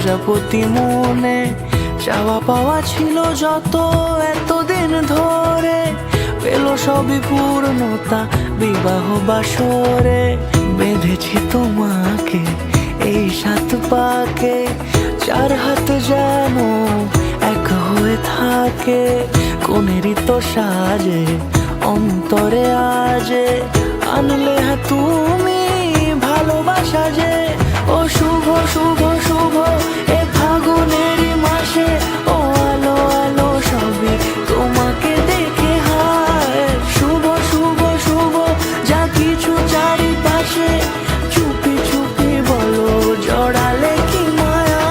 প্রজাপতি মনে চাওয়া পাওয়া ছিল যত এতদিন ধরে, পেল সবই পূর্ণতা বিবাহ বাসরে। বেঁধেছি তোমাকে এই 7 পাকে, 4 হাত যেন এক হয়ে থাকে। কোনেরই তো সাজে অন্তরে আজে, আনলে হ্যাঁ তুমি ভালোবাসা যে। ও শুভ শুভ শুভ এ ফাগুনেরই মাসে, ও আলো আলো সবই তোমাকে দেখে হায়। শুভ শুভ শুভ যা কিছু চারিপাশে, চুপি চুপি বলো জড়ালে কি মায়া।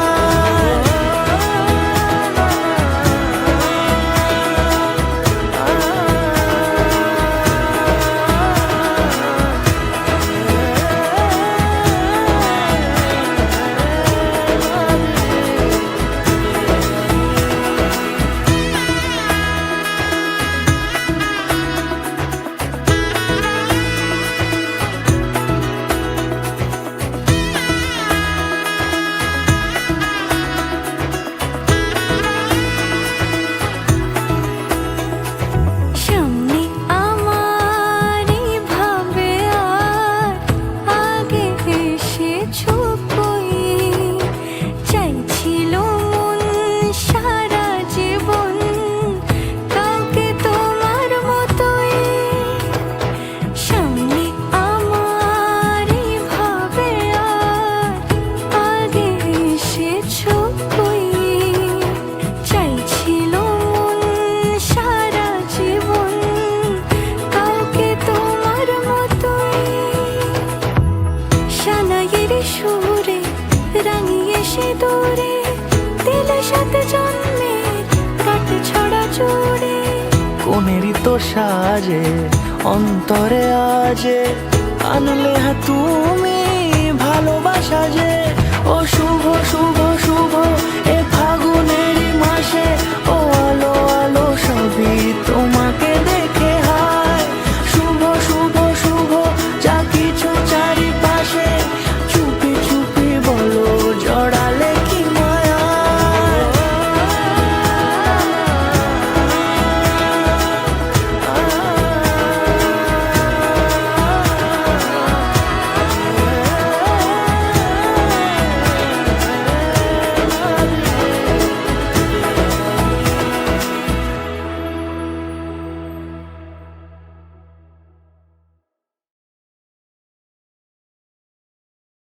সুরে রাঙিয়ে সে দূরে দিলে 7 জন্মে কাট ছড়া জুড়ে। কোনেরই তো সাজে অন্তরে আজে, আনলে হ্যাঁ তুমি ভালোবাসা যে। ও শুভ শুভ শুভ এ